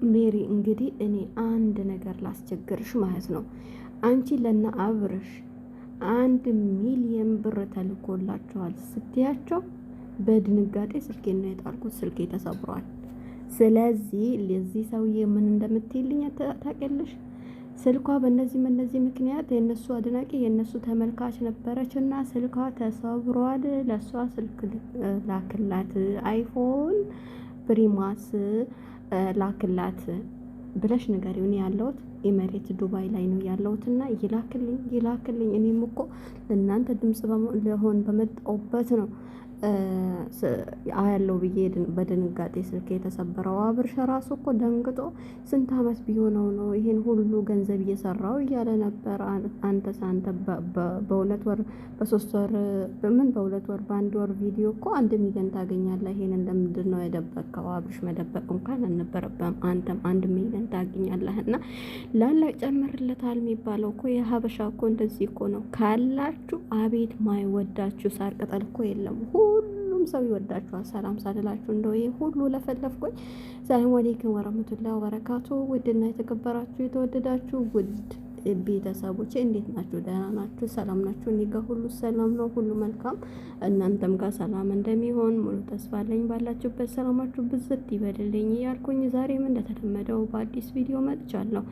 ሜሪ እንግዲህ እኔ አንድ ነገር ላስቸግርሽ ማለት ነው። አንቺ ለና አብርሽ 1 ሚሊዮን ብር ተልኮላቸዋል ስትያቸው በድንጋጤ ስልኬን ነው የጣልኩት። ስልኬ ተሰብሯል። ስለዚህ ለዚህ ሰውዬ ምን እንደምትይልኝ ታውቂያለሽ? ስልኳ በእነዚህ ምክንያት የነሱ አድናቂ የነሱ ተመልካች ነበረች እና ስልኳ ተሰብሯል። ለሷ ስልክ ላክላት፣ አይፎን ፕሪማስ ላክላት ብለሽ ንገሪው። እኔ ያለሁት ኤሜሬት ዱባይ ላይ ነው ያለሁትና ይላክልኝ። እኔም እኮ ለእናንተ ድምጽ ለሆን በመጣሁበት ነው አያለው ብዬ በድንጋጤ ስልክ የተሰበረው። አብርሽ ራሱ እኮ ደንግጦ ስንት አመት ቢሆነው ነው ይሄን ሁሉ ገንዘብ እየሰራው እያለ ነበር። አንተ በ2 ወር በ3 ወር በ2 ወር በ1 ወር ቪዲዮ እኮ 1 ሚሊዮን ታገኛለህ። ይሄን እንደምንድን ነው የደበቀው? አብርሽ መደበቅ እንኳን አልነበረበም። አንተም 1 ሚሊዮን ታገኛለህ እና ላላ ጨምርለታል የሚባለው እኮ የሀበሻ እኮ እንደዚህ እኮ ነው። ካላችሁ አቤት ማይወዳችሁ ሳር ቅጠል እኮ የለም። ሁሉም ሰው ይወዳችኋል። ሰላም ሳልላችሁ እንደው ይሄ ሁሉ ለፈለፍኩኝ። ሰላም አለይኩም ወራህመቱላሂ ወበረካቱ። ውድና የተከበራችሁ የተወደዳችሁ ውድ ቤተሰቦቼ እንዴት ናችሁ? ደህና ናችሁ? ሰላም ናችሁ? እኔ ጋር ሁሉ ሰላም ነው፣ ሁሉ መልካም። እናንተም ጋር ሰላም እንደሚሆን ሙሉ ተስፋ አለኝ። ባላችሁበት ሰላማችሁ ብዝት ይበልልኝ እያልኩኝ ዛሬም እንደተለመደው በአዲስ ቪዲዮ መጥቻለሁ።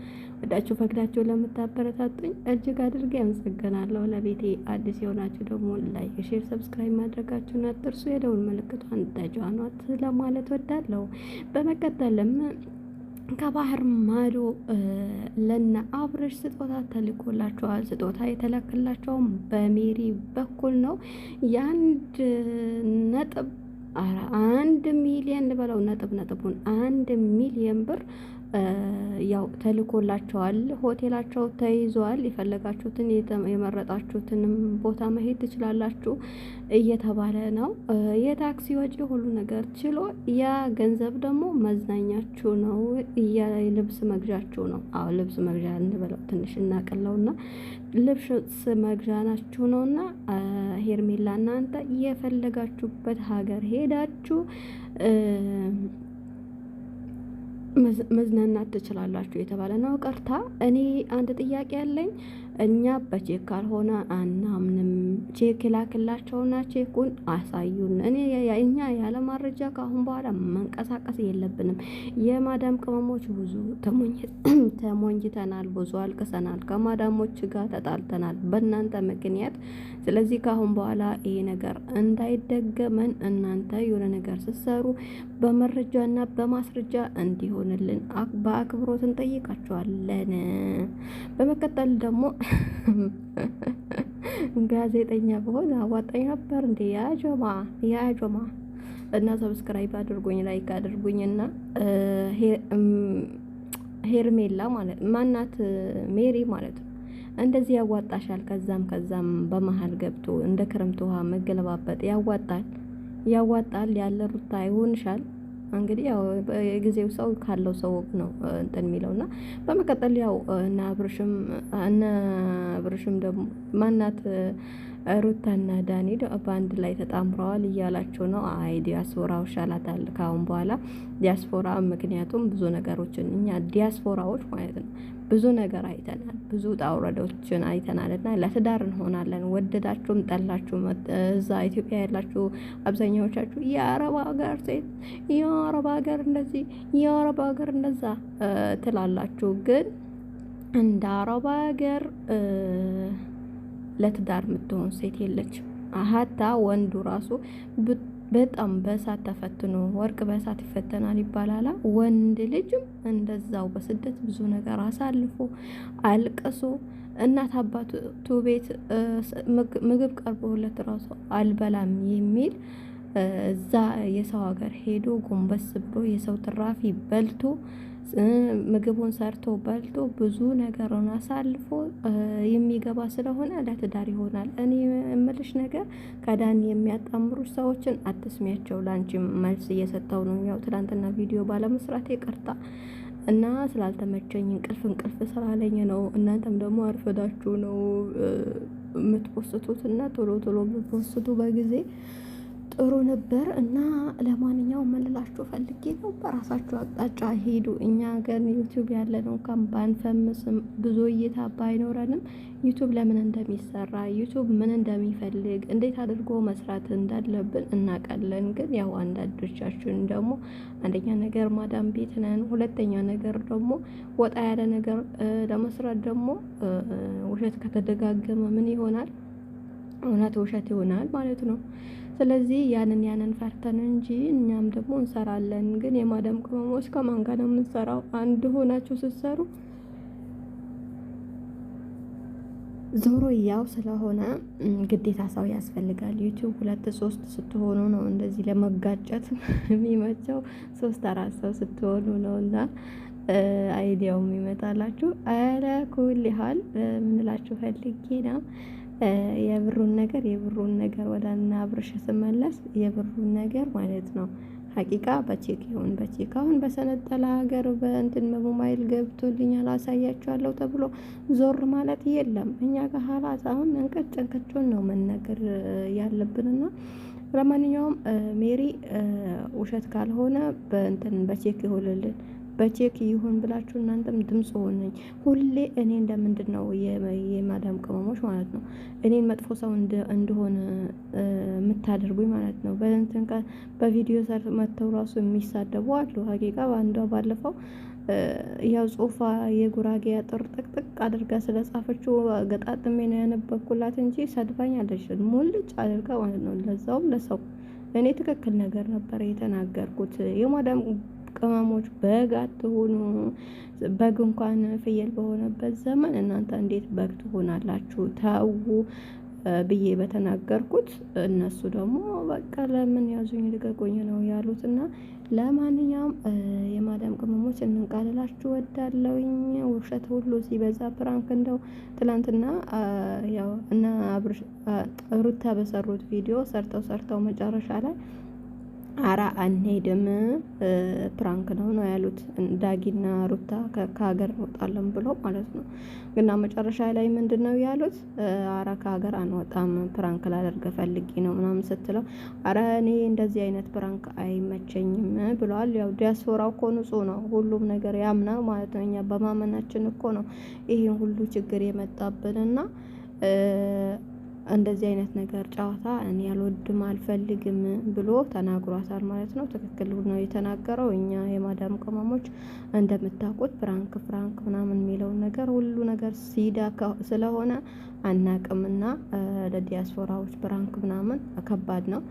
ወዳችሁ ፈቅዳችሁ ለምታበረታቱኝ እጅግ አድርጌ አመሰግናለሁ። ለቤቴ አዲስ የሆናችሁ ደግሞ ላይክ፣ ሼር፣ ሰብስክራይብ ማድረጋችሁን አትርሱ። የደውል ምልክቷን ተጫኗት ለማለት ወዳለሁ። በመቀጠልም ከባህር ማዶ ለና አብርሽ ስጦታ ተልኮላቸዋል። ስጦታ የተላከላቸውም በሜሪ በኩል ነው። የ1 ሚሊዮን ልበለው ነጥቡን 1 ሚሊዮን ብር ያው ተልኮላቸዋል። ሆቴላቸው ተይዟል። የፈለጋችሁትን የመረጣችሁትንም ቦታ መሄድ ትችላላችሁ እየተባለ ነው። የታክሲ ወጪ ሁሉ ነገር ችሎ ያ ገንዘብ ደግሞ መዝናኛችሁ ነው፣ የልብስ መግዣችሁ ነው። አዎ ልብስ መግዣ እንበለው ትንሽ እናቀለውና ልብስ መግዣ ናችሁ ነውና ሄርሜላ እናንተ የፈለጋችሁበት ሀገር ሄዳችሁ መዝናናት ትችላላችሁ የተባለ ነው። ቀርታ እኔ አንድ ጥያቄ ያለኝ እኛ በቼክ ካልሆነ አናምንም። ቼክ ላክላቸውና ቼኩን አሳዩን። እኛ ያለ ማረጃ ካሁን በኋላ መንቀሳቀስ የለብንም። የማዳም ቅመሞች ብዙ ተሞኝተናል፣ ብዙ አልቅሰናል፣ ከማዳሞች ጋር ተጣልተናል በእናንተ ምክንያት። ስለዚህ ካሁን በኋላ ይሄ ነገር እንዳይደገመን እናንተ የሆነ ነገር ስትሰሩ በመረጃና በማስረጃ እንዲሆንልን በአክብሮት እንጠይቃቸዋለን። በመቀጠል ደግሞ ጋዜጠኛ በሆነ አዋጣኝ ነበር እንዴ ያጆማ እና ሰብስክራይብ አድርጉኝ፣ ላይክ አድርጉኝ እና ሄርሜላ ማለት ማናት ሜሪ ማለት ነው እንደዚህ ያዋጣሻል። ከዛም በመሃል ገብቶ እንደ ክረምት ውሃ መገለባበጥ ያዋጣል ያለ ሩታ ይሆንሻል። እንግዲህ ያው የጊዜው ሰው ካለው ሰው ነው እንትን የሚለውና በመቀጠል ያው እና አብርሽም ደግሞ ማናት ሩታና ዳኒ በአንድ ላይ ተጣምረዋል እያላቸው ነው። አይ ዲያስፖራው ይሻላታል ካሁን በኋላ ዲያስፖራ። ምክንያቱም ብዙ ነገሮችን እኛ ዲያስፖራዎች ማለት ነው ብዙ ነገር አይተናል፣ ብዙ ጣውረዶችን አይተናል እና ለትዳር እንሆናለን። ወደዳችሁም ጠላችሁም እዛ ኢትዮጵያ ያላችሁ አብዛኛዎቻችሁ የአረብ ሀገር ሴት የአረብ ሀገር እንደዚህ የአረብ ሀገር እንደዛ ትላላችሁ። ግን እንደ አረብ ሀገር ለትዳር የምትሆን ሴት የለችም። ሀታ ወንዱ ራሱ በጣም በእሳት ተፈትኖ ወርቅ በእሳት ይፈተናል ይባላል። ወንድ ልጅም እንደዛው በስደት ብዙ ነገር አሳልፎ አልቅሶ እናት አባቱ ቤት ምግብ ቀርቦለት ራሱ አልበላም የሚል እዛ የሰው ሀገር ሄዶ ጎንበስ ብሎ የሰው ትራፊ በልቶ ምግቡን ሰርቶ በልቶ ብዙ ነገርን አሳልፎ የሚገባ ስለሆነ ለትዳር ይሆናል። እኔ የምልሽ ነገር ከዳኒ የሚያጣምሩ ሰዎችን አትስሚያቸው። ላንቺ መልስ እየሰጠው ነው። ያው ትላንትና ቪዲዮ ባለመስራት ይቅርታ እና ስላልተመቸኝ እንቅልፍ ስላለኝ ነው። እናንተም ደግሞ አርፈዳችሁ ነው የምትፖስቱት እና ቶሎ ብትፖስቱ በጊዜ ጥሩ ነበር። እና ለማንኛውም መልላችሁ ፈልጌ ነው፣ በራሳችሁ አቅጣጫ ሄዱ። እኛ ሀገር ዩቲዩብ ያለ ነው እንኳን ባንፈምስም ብዙ እይታ ባይኖረንም ዩቲዩብ ለምን እንደሚሰራ ዩቲዩብ ምን እንደሚፈልግ እንዴት አድርጎ መስራት እንዳለብን እናውቃለን። ግን ያው አንዳንዶቻችን ደግሞ አንደኛ ነገር ማዳም ቤት ነን፣ ሁለተኛ ነገር ደግሞ ወጣ ያለ ነገር ለመስራት ደግሞ ውሸት ከተደጋገመ ምን ይሆናል? እውነት ውሸት ይሆናል ማለት ነው። ስለዚህ ያንን ፈርተን እንጂ እኛም ደግሞ እንሰራለን። ግን የማዳም ቅመሞች ከማን ጋር ነው የምንሰራው? አንድ ሆናችሁ ስትሰሩ ዞሮ ያው ስለሆነ ግዴታ ሰው ያስፈልጋል። ዩቲዩብ 2-3 ስትሆኑ ነው እንደዚህ ለመጋጨት የሚመቸው። 3-4 ሰው ስትሆኑ ነው እና አይዲያው የሚመጣላችሁ። አለ ኩል ያህል ምንላችሁ ፈልጌ ነው የብሩን ነገር ወደ እና አብርሽ ስመለስ የብሩን ነገር ማለት ነው ሀቂቃ በቼክ ይሁን በቼክ አሁን በሰነጠለ ሀገር በእንትን በሞባይል ገብቶልኛል አሳያችኋለሁ ተብሎ ዞር ማለት የለም። እኛ ጋር ሀላስ አሁን እንቀጭን ነው መነገር ያለብንና ለማንኛውም ሜሪ ውሸት ካልሆነ በእንትን በቼክ ይሁንልን። በቼክ ይሁን ብላችሁ እናንተም ድምጽ ሆነኝ። ሁሌ እኔ እንደምንድን ነው የማዳም ቅመሞች ማለት ነው እኔን መጥፎ ሰው እንደሆነ የምታደርጉኝ ማለት ነው። በእንትን በቪዲዮ መተው ራሱ የሚሳደቡ አሉ። ሀቂቃ በአንዷ ባለፈው ያው ጽሁፋ የጉራጌ አጥር ጥቅጥቅ አድርጋ ስለጻፈችው ገጣጥሜ ነው ያነበብኩላት እንጂ ሰድባኝ አለች። ሙልጭ አድርጋ ማለት ነው። ለዛውም ለሰው እኔ ትክክል ነገር ነበር የተናገርኩት። የማዳም ቅመሞች በግ አትሆኑ። በግ እንኳን ፍየል በሆነበት ዘመን እናንተ እንዴት በግ ትሆናላችሁ? ተው ብዬ በተናገርኩት እነሱ ደግሞ በቃ ለምን ያዙኝ ልቀቁኝ ነው ያሉትና ለማንኛውም የማዳም ቅመሞች እንንቃልላችሁ ወዳለውኝ። ውሸት ሁሉ ሲበዛ ፕራንክ እንደው ትላንትና ያው እና ሩታ በሰሩት ቪዲዮ ሰርተው መጨረሻ ላይ አራ አንሄድም ፕራንክ ነው ያሉት ዳጊና ሩታ ከሀገር እንወጣለን ብሎ ማለት ነው። ግና መጨረሻ ላይ ምንድነው ያሉት? አራ ከሀገር አንወጣም ፕራንክ ላደርግ ፈልጌ ነው ምናምን ስትለው አረ እኔ እንደዚህ አይነት ፕራንክ አይመቸኝም ብለዋል። ያው ዲያስፖራው እኮ ንጹህ ነው፣ ሁሉም ነገር ያምናል ማለት ነው። እኛ በማመናችን እኮ ነው ይሄን ሁሉ ችግር የመጣብንና እንደዚህ አይነት ነገር ጨዋታ እኔ አልወድም አልፈልግም ብሎ ተናግሯታል ማለት ነው። ትክክል ነው የተናገረው። እኛ የማዳም ቅመሞች እንደምታውቁት ፍራንክ ምናምን የሚለውን ነገር ሁሉ ነገር ሲዳ ስለሆነ አናቅምና ለዲያስፖራዎች ፍራንክ ምናምን ከባድ ነው።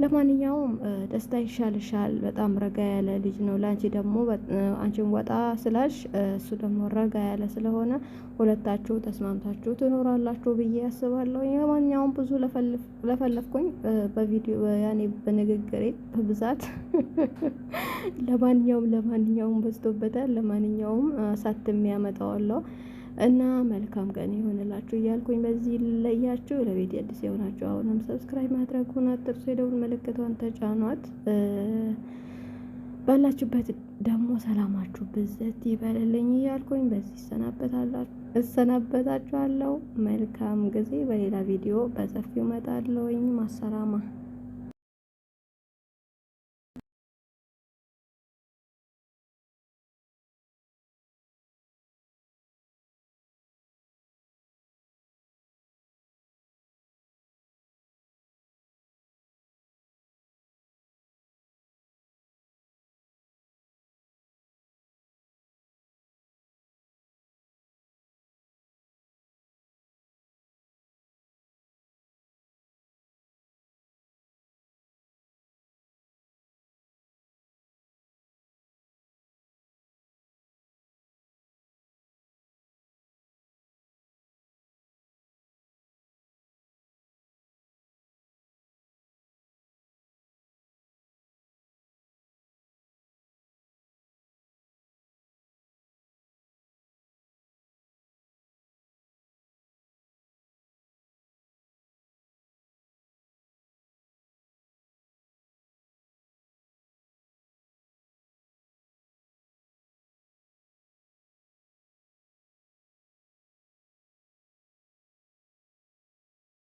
ለማንኛውም ደስታ ይሻልሻል። በጣም ረጋ ያለ ልጅ ነው። ላንቺ ደግሞ አንቺን ወጣ ስላሽ እሱ ደግሞ ረጋ ያለ ስለሆነ ሁለታችሁ ተስማምታችሁ ትኖራላችሁ ብዬ አስባለሁ። ለማንኛውም ብዙ ለፈለፍኩኝ በቪዲዮ ያኔ በንግግሬ በብዛት ለማንኛውም በዝቶበታል። ለማንኛውም ሳትም ያመጣዋለሁ እና መልካም ቀን ይሆንላችሁ እያልኩኝ በዚህ ለያችሁ። ለቤት አዲስ የሆናችሁ አሁንም ሰብስክራይብ ማድረጉን አትርሱ። የደውል ምልክቷን ተጫኗት። ባላችሁበት ደግሞ ሰላማችሁ ብዝት ይበልልኝ እያልኩኝ በዚህ እሰናበታችኋለሁ። መልካም ጊዜ። በሌላ ቪዲዮ በሰፊው እመጣለሁኝ። ማሰላማ